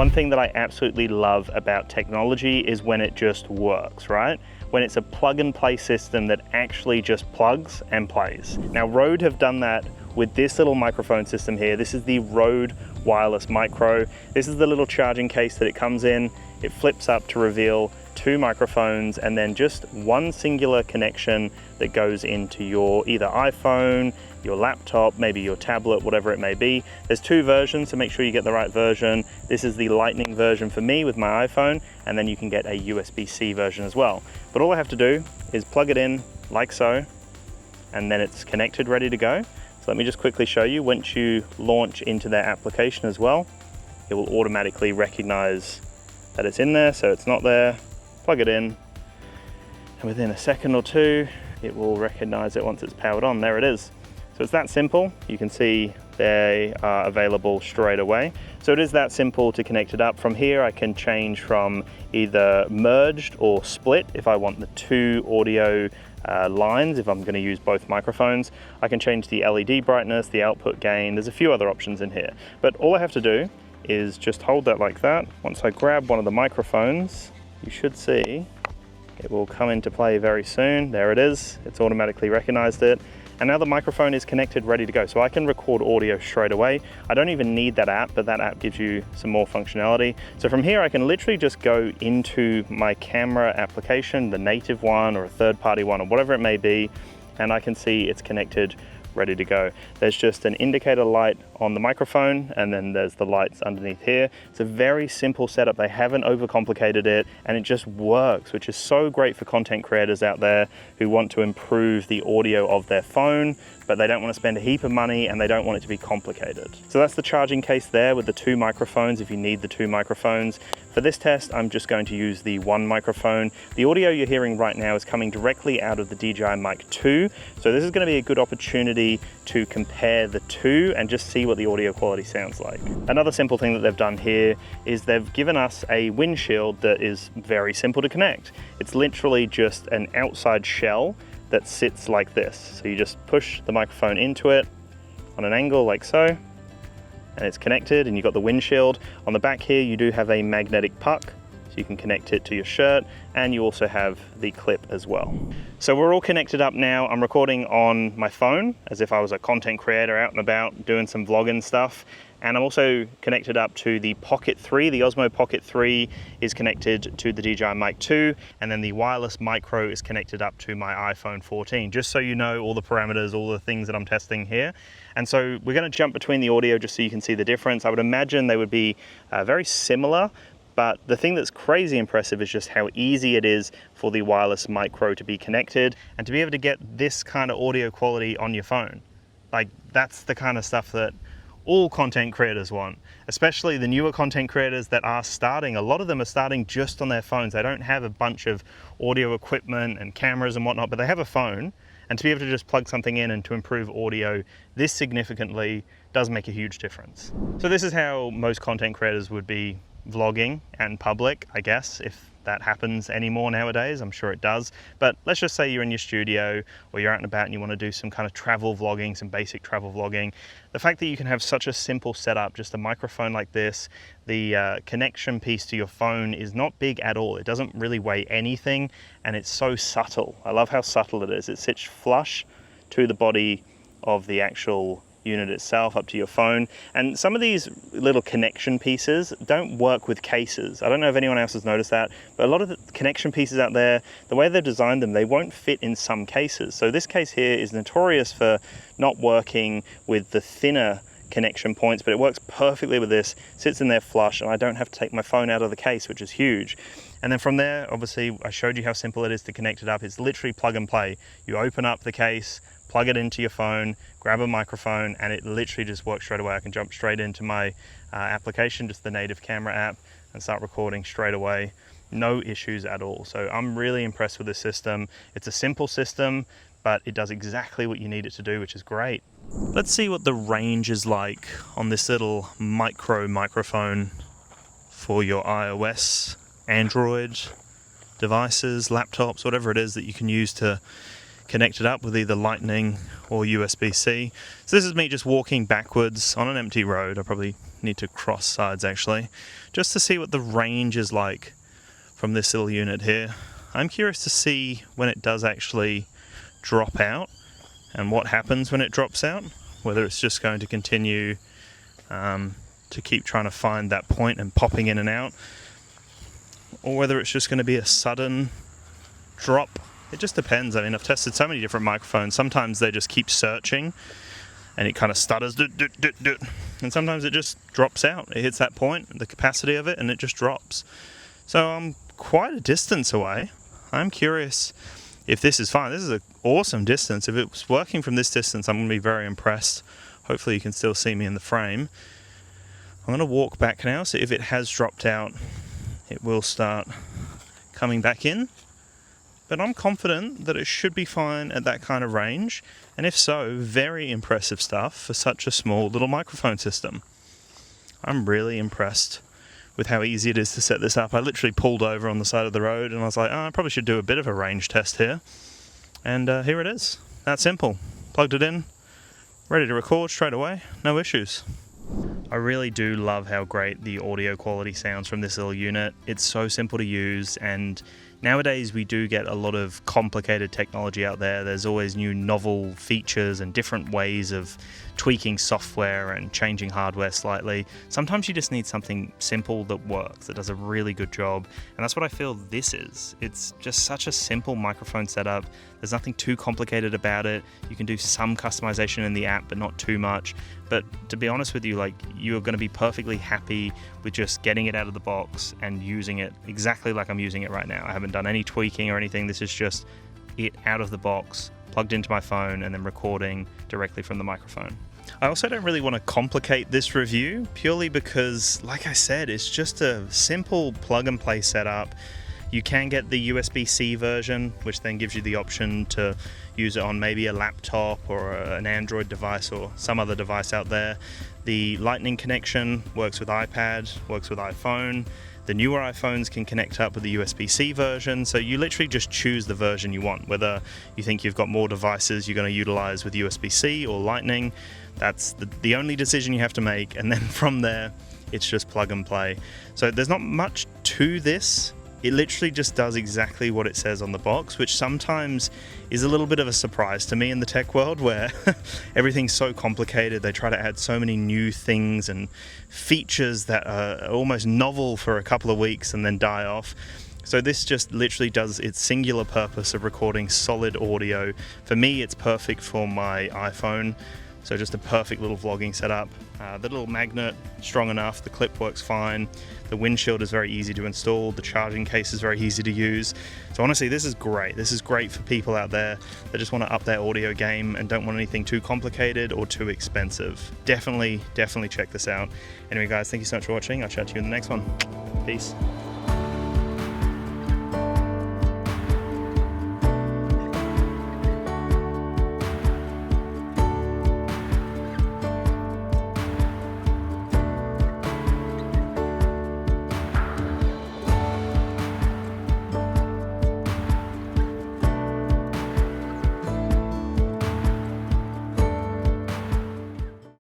One thing that I absolutely love about technology is when it just works, right? When it's a plug and play system that actually just plugs and plays. Now Rode have done that with this little microphone system here. This is the Rode Wireless Micro. This is the little charging case that it comes in. It flips up to reveal 2 microphones and then just one singular connection that goes into your either iPhone, your laptop, maybe your tablet, whatever it may be. There's 2 versions, so make sure you get the right version. This is the Lightning version for me with my iPhone, and then you can get a USB-C version as well. But all I have to do is plug it in like so, and then it's connected, ready to go. So let me just quickly show you. Once you launch into their application as well, it will automatically recognize that it's in there, so it's not there. Plug it in, and within a second or 2, it will recognize it once it's powered on. There it is. So it's that simple. You can see they are available straight away. So it is that simple to connect it up. From here, I can change from either merged or split if I want the 2 audio lines, if I'm going to use both microphones. I can change the LED brightness, the output gain. There's a few other options in here. But all I have to do is just hold that like that. Once I grab one of the microphones, you should see it will come into play very soon. There it is. It's automatically recognized it. And now the microphone is connected, ready to go. So I can record audio straight away. I don't even need that app, but that app gives you some more functionality. So from here, I can literally just go into my camera application, the native one or a third-party one or whatever it may be, and I can see it's connected, ready to go. There's just an indicator light on the microphone, and then there's the lights underneath here. It's a very simple setup. They haven't overcomplicated it, and it just works, which is so great for content creators out there who want to improve the audio of their phone, but they don't want to spend a heap of money and they don't want it to be complicated. So that's the charging case there with the 2 microphones if you need the 2 microphones. For this test, I'm just going to use the 1 microphone. The audio you're hearing right now is coming directly out of the DJI Mic 2. So this is going to be a good opportunity to compare the 2 and just see what the audio quality sounds like. Another simple thing that they've done here is they've given us a windshield that is very simple to connect. It's literally just an outside shell that sits like this. So you just push the microphone into it on an angle like so, and it's connected, and you've got the windshield. On the back here, you do have a magnetic puck, so you can connect it to your shirt, and you also have the clip as well. So we're all connected up now. I'm recording on my phone as if I was a content creator out and about doing some vlogging stuff. And I'm also connected up to the Pocket 3. The Osmo Pocket 3 is connected to the DJI Mic 2, and then the wireless micro is connected up to my iPhone 14, just so you know all the parameters, all the things that I'm testing here. And so we're going to jump between the audio just so you can see the difference. I would imagine they would be very similar, but the thing that's crazy impressive is just how easy it is for the wireless micro to be connected and to be able to get this kind of audio quality on your phone. Like, that's the kind of stuff that all content creators want, especially the newer content creators that are starting. A lot of them are starting just on their phones. They don't have a bunch of audio equipment and cameras and whatnot, but they have a phone, and to be able to just plug something in and to improve audio this significantly does make a huge difference. So this is how most content creators would be vlogging and public, I guess, if that happens anymore nowadays. I'm sure it does. But let's just say you're in your studio or you're out and about and you want to do some kind of travel vlogging, some basic travel vlogging. The fact that you can have such a simple setup, just a microphone like this, the connection piece to your phone is not big at all. It doesn't really weigh anything, and it's so subtle. I love how subtle it is. It sits flush to the body of the actual unit itself, up to your phone. And some of these little connection pieces don't work with cases. I don't know if anyone else has noticed that, but a lot of the connection pieces out there, the way they've designed them, they won't fit in some cases. So this case here is notorious for not working with the thinner connection points, but it works perfectly with this, sits in there flush, and I don't have to take my phone out of the case, which is huge. And then from there, obviously, I showed you how simple it is to connect it up. It's literally plug and play. You open up the case, plug it into your phone, grab a microphone, and it literally just works straight away. I can jump straight into my application, just the native camera app, and start recording straight away. No issues at all. So I'm really impressed with this system. It's a simple system, but it does exactly what you need it to do, which is great. Let's see what the range is like on this little microphone for your iOS, Android devices, laptops, whatever it is that you can use to connect it up with either Lightning or USB-C. So this is me just walking backwards on an empty road. I probably need to cross sides actually, just to see what the range is like from this little unit here. I'm curious to see when it does actually drop out and what happens when it drops out, whether it's just going to continue to keep trying to find that point and popping in and out, or whether it's just going to be a sudden drop. It just depends. I mean, I've tested so many different microphones. Sometimes they just keep searching and it kind of stutters, and sometimes it just drops out. It hits that point, the capacity of it, and it just drops. So I'm quite a distance away. I'm curious if this is fine. This is an awesome distance. If it was working from this distance, I'm going to be very impressed. Hopefully you can still see me in the frame. I'm going to walk back now, so if it has dropped out, it will start coming back in. But I'm confident that it should be fine at that kind of range. And if so, very impressive stuff for such a small little microphone system. I'm really impressed with how easy it is to set this up. I literally pulled over on the side of the road and I was like, oh, I probably should do a bit of a range test here. And here it is. That simple. Plugged it in, ready to record straight away, no issues. I really do love how great the audio quality sounds from this little unit. It's so simple to use, and nowadays we do get a lot of complicated technology out there. There's always new novel features and different ways of tweaking software and changing hardware slightly. Sometimes you just need something simple that works, that does a really good job, and that's what I feel this is. It's just such a simple microphone setup. There's nothing too complicated about it. You can do some customization in the app, but not too much. But to be honest with you, like, you're going to be perfectly happy with just getting it out of the box and using it exactly like I'm using it right now. I haven't done any tweaking or anything. This is just it out of the box, plugged into my phone, and then recording directly from the microphone. I also don't really want to complicate this review, purely because, like I said, it's just a simple plug and play setup. You can get the USB-C version, which then gives you the option to use it on maybe a laptop or an Android device or some other device out there. The Lightning connection works with iPad, works with iPhone. The newer iPhones can connect up with the USB-C version, so you literally just choose the version you want, whether you think you've got more devices you're going to utilize with USB-C or Lightning. That's the only decision you have to make, and then from there, it's just plug and play. So there's not much to this. It literally just does exactly what it says on the box, which sometimes is a little bit of a surprise to me in the tech world, where everything's so complicated. They try to add so many new things and features that are almost novel for a couple of weeks and then die off. So this just literally does its singular purpose of recording solid audio. For me, it's perfect for my iPhone. So just a perfect little vlogging setup. The little magnet, strong enough, the clip works fine, the windshield is very easy to install, the charging case is very easy to use. So honestly, this is great. This is great for people out there that just want to up their audio game and don't want anything too complicated or too expensive. Definitely check this out. Anyway guys, thank you so much for watching. I'll chat to you in the next one. Peace.